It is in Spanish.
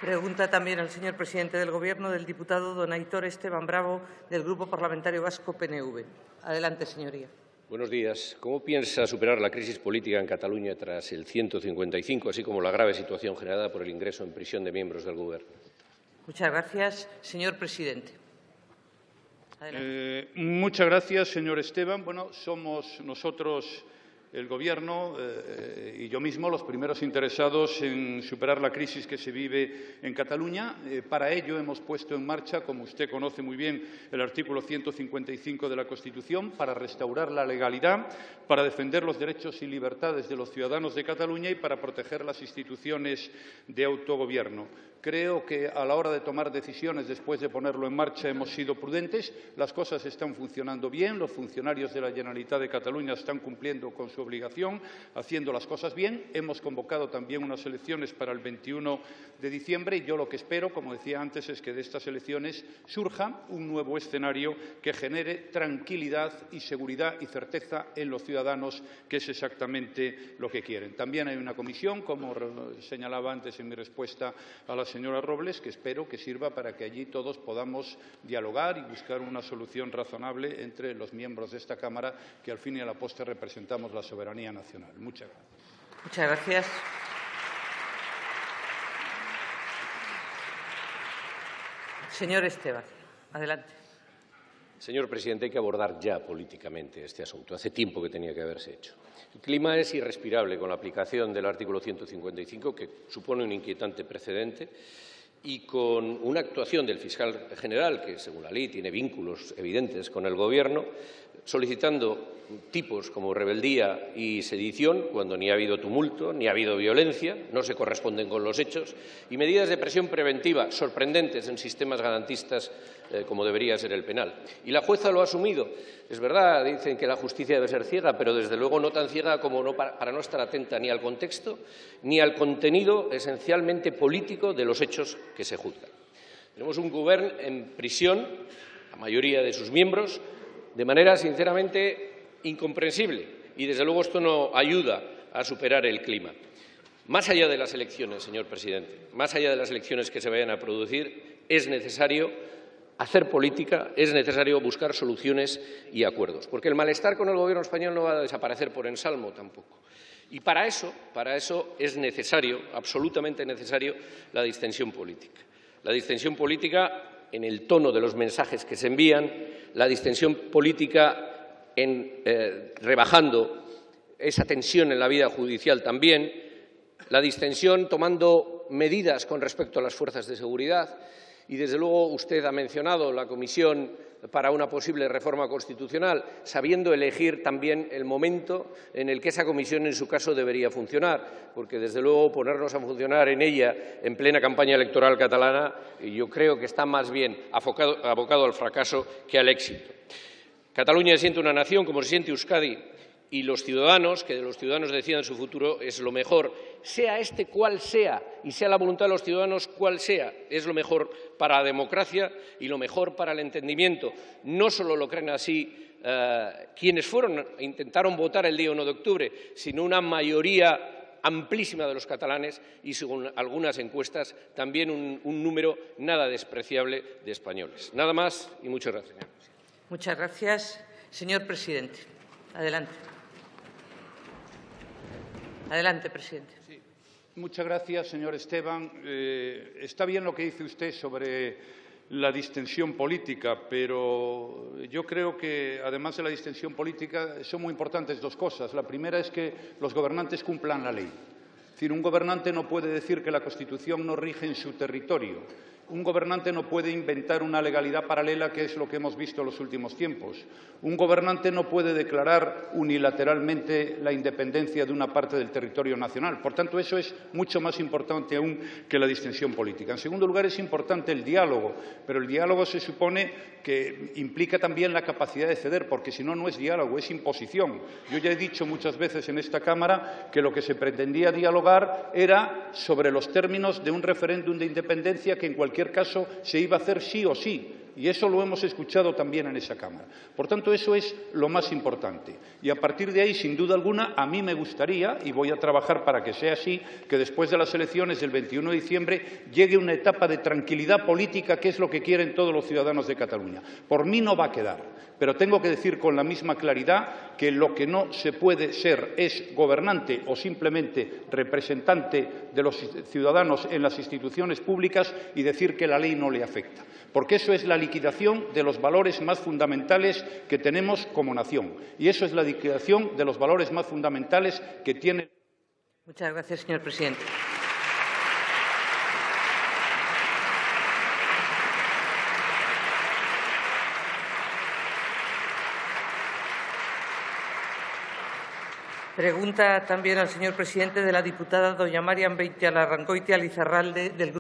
Pregunta también al señor presidente del Gobierno del diputado don Aitor Esteban Bravo, del Grupo Parlamentario Vasco PNV. Adelante, señoría. Buenos días. ¿Cómo piensa superar la crisis política en Cataluña tras el 155, así como la grave situación generada por el ingreso en prisión de miembros del Gobierno? Muchas gracias, señor presidente. Muchas gracias, señor Esteban. Bueno, somos nosotros, el Gobierno y yo mismo, los primeros interesados en superar la crisis que se vive en Cataluña. Para ello hemos puesto en marcha, como usted conoce muy bien, el artículo 155 de la Constitución, para restaurar la legalidad, para defender los derechos y libertades de los ciudadanos de Cataluña y para proteger las instituciones de autogobierno. Creo que a la hora de tomar decisiones, después de ponerlo en marcha, hemos sido prudentes. Las cosas están funcionando bien. Los funcionarios de la Generalitat de Cataluña están cumpliendo con su obligación, haciendo las cosas bien. Hemos convocado también unas elecciones para el 21 de diciembre y yo lo que espero, como decía antes, es que de estas elecciones surja un nuevo escenario que genere tranquilidad y seguridad y certeza en los ciudadanos, que es exactamente lo que quieren. También hay una comisión, como señalaba antes en mi respuesta a la señora Robles, que espero que sirva para que allí todos podamos dialogar y buscar una solución razonable entre los miembros de esta Cámara, que al fin y a la postre representamos la soberanía nacional. Muchas gracias. Muchas gracias. Señor Esteban, adelante. Señor presidente, hay que abordar ya políticamente este asunto. Hace tiempo que tenía que haberse hecho. El clima es irrespirable con la aplicación del artículo 155, que supone un inquietante precedente, y con una actuación del fiscal general, que según la ley tiene vínculos evidentes con el Gobierno, solicitando tipos como rebeldía y sedición, cuando ni ha habido tumulto, ni ha habido violencia, no se corresponden con los hechos, y medidas de presión preventiva sorprendentes en sistemas garantistas como debería ser el penal. Y la jueza lo ha asumido. Es verdad, dicen que la justicia debe ser ciega, pero desde luego no tan ciega como para no estar atenta ni al contexto ni al contenido esencialmente político de los hechos que se juzgan. Tenemos un Govern en prisión, la mayoría de sus miembros, de manera sinceramente incomprensible, y desde luego esto no ayuda a superar el clima. Más allá de las elecciones, señor presidente, más allá de las elecciones que se vayan a producir, es necesario hacer política, es necesario buscar soluciones y acuerdos, porque el malestar con el Gobierno español no va a desaparecer por ensalmo tampoco. Y para eso es necesario, absolutamente necesario, la distensión política. La distensión política en el tono de los mensajes que se envían, la distensión política rebajando esa tensión en la vida judicial también, la distensión tomando medidas con respecto a las fuerzas de seguridad. Y, desde luego, usted ha mencionado la comisión para una posible reforma constitucional, sabiendo elegir también el momento en el que esa comisión, en su caso, debería funcionar, porque, desde luego, ponernos a funcionar en ella en plena campaña electoral catalana, yo creo que está más bien abocado al fracaso que al éxito. Cataluña se siente una nación como se siente Euskadi, y los ciudadanos, que los ciudadanos decidan su futuro, es lo mejor, sea este cual sea, y sea la voluntad de los ciudadanos cual sea, es lo mejor para la democracia y lo mejor para el entendimiento. No solo lo creen así quienes intentaron votar el día 1 de octubre, sino una mayoría amplísima de los catalanes y, según algunas encuestas, también un número nada despreciable de españoles. Nada más y muchas gracias, señor presidente. Muchas gracias. Señor presidente, adelante. Adelante, presidente. Sí. Muchas gracias, señor Esteban. Está bien lo que dice usted sobre la distensión política, pero yo creo que, además de la distensión política, son muy importantes dos cosas. La primera es que los gobernantes cumplan la ley. Es decir, un gobernante no puede decir que la Constitución no rige en su territorio. Un gobernante no puede inventar una legalidad paralela, que es lo que hemos visto en los últimos tiempos. Un gobernante no puede declarar unilateralmente la independencia de una parte del territorio nacional. Por tanto, eso es mucho más importante aún que la distensión política. En segundo lugar, es importante el diálogo, pero el diálogo se supone que implica también la capacidad de ceder, porque si no, no es diálogo, es imposición. Yo ya he dicho muchas veces en esta Cámara que lo que se pretendía dialogar era sobre los términos de un referéndum de independencia que, en cualquier caso, se iba a hacer sí o sí. Y eso lo hemos escuchado también en esa Cámara. Por tanto, eso es lo más importante. Y a partir de ahí, sin duda alguna, a mí me gustaría, y voy a trabajar para que sea así, que después de las elecciones del 21 de diciembre llegue una etapa de tranquilidad política, que es lo que quieren todos los ciudadanos de Cataluña. Por mí no va a quedar, pero tengo que decir con la misma claridad que lo que no se puede ser es gobernante o simplemente representante de los ciudadanos en las instituciones públicas y decir que la ley no le afecta, porque eso es la liquidación de los valores más fundamentales que tenemos como nación, y eso es la liquidación de los valores más fundamentales que tiene. Muchas gracias, señor presidente. Pregunta también al señor presidente de la diputada doña Marian Beitialarrangoitia Lizarralde del Grupo